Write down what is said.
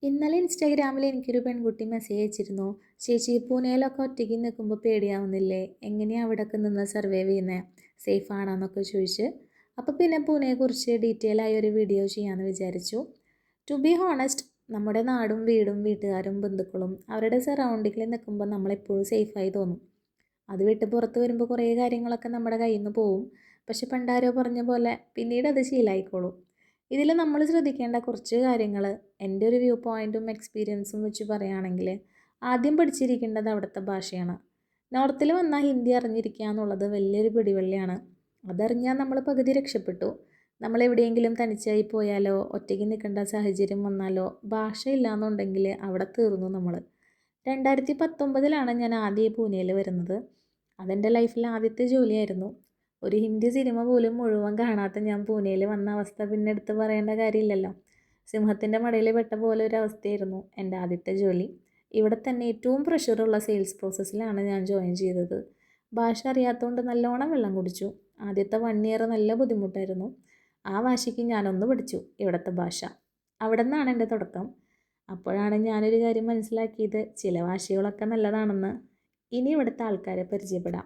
ഇന്നലെ ഇൻസ്റ്റാഗ്രാമിൽ എനിക്കൊരു പെൺകുട്ടി മെസ്സേജ് അയച്ചിരുന്നു. ചേച്ചി പൂനെയിലൊക്കെ ഒറ്റയ്ക്ക് നിൽക്കുമ്പോൾ പേടിയാവുന്നില്ലേ? എങ്ങനെയാണ് അവിടെയൊക്കെ നിന്ന് സർവൈവ് ചെയ്യുന്നത്? സേഫ് ആണോ എന്നൊക്കെ ചോദിച്ച്. അപ്പോൾ പിന്നെ പൂനെയെക്കുറിച്ച് ഡീറ്റെയിൽ ആയ ഒരു വീഡിയോ ചെയ്യാമെന്ന് വിചാരിച്ചു. ടു ബി ഹോണസ്റ്റ്, നമ്മുടെ നാടും വീടും വീട്ടുകാരും ബന്ധുക്കളും അവരുടെ സറൗണ്ടിങ്ങിൽ നിൽക്കുമ്പോൾ നമ്മളെപ്പോഴും സേഫായി തോന്നും. അത് വിട്ട് പുറത്ത് വരുമ്പോൾ കുറേ കാര്യങ്ങളൊക്കെ നമ്മുടെ കയ്യിൽ നിന്ന് പോവും. പക്ഷെ പണ്ടാരോ പറഞ്ഞ പോലെ പിന്നീട് അത് ശീലമായിക്കോളും. ഇതിൽ നമ്മൾ ശ്രദ്ധിക്കേണ്ട കുറച്ച് കാര്യങ്ങൾ എൻ്റെ ഒരു വ്യൂ പോയിൻറ്റും എക്സ്പീരിയൻസും വെച്ച് പറയുകയാണെങ്കിൽ, ആദ്യം പഠിച്ചിരിക്കേണ്ടത് അവിടുത്തെ ഭാഷയാണ്. നോർത്തിൽ വന്നാൽ ഹിന്ദി അറിഞ്ഞിരിക്കുക എന്നുള്ളത് വലിയൊരു പിടിവള്ളിയാണ്. അതറിഞ്ഞാൽ നമ്മൾ പകുതി രക്ഷപ്പെട്ടു. നമ്മൾ എവിടെയെങ്കിലും തനിച്ചായി പോയാലോ ഒറ്റയ്ക്ക് നിൽക്കേണ്ട സാഹചര്യം വന്നാലോ ഭാഷ ഇല്ലയെന്നുണ്ടെങ്കിൽ അവിടെ തീർന്നു നമ്മൾ. 2019 ഞാൻ ആദ്യം പൂനെയിൽ വരുന്നത്. അതെൻ്റെ ലൈഫിൽ ആദ്യത്തെ ജോലിയായിരുന്നു. ഒരു ഹിന്ദി സിനിമ പോലും മുഴുവൻ കാണാത്ത ഞാൻ പൂനെയിൽ വന്ന അവസ്ഥ പിന്നെ എടുത്ത് പറയേണ്ട കാര്യമില്ലല്ലോ. സിംഹത്തിൻ്റെ മടയിൽ പെട്ട പോലെ ഒരു അവസ്ഥയായിരുന്നു എൻ്റെ ആദ്യത്തെ ജോലി. ഇവിടെ തന്നെ ഏറ്റവും പ്രഷറുള്ള സെയിൽസ് പ്രോസസ്സിലാണ് ഞാൻ ജോയിൻ ചെയ്തത്. ഭാഷ അറിയാത്തതുകൊണ്ട് നല്ലോണം വെള്ളം കുടിച്ചു. ആദ്യത്തെ 1 ഇയർ നല്ല ബുദ്ധിമുട്ടായിരുന്നു. ആ വാശിക്ക് ഞാനൊന്ന് പഠിച്ചു ഇവിടുത്തെ ഭാഷ. അവിടെ നിന്നാണ് എൻ്റെ തുടക്കം. അപ്പോഴാണ് ഞാനൊരു കാര്യം മനസ്സിലാക്കിയത്, ചില ഭാഷകളൊക്കെ നല്ലതാണെന്ന്. ഇനി ഇവിടുത്തെ ആൾക്കാരെ പരിചയപ്പെടാം.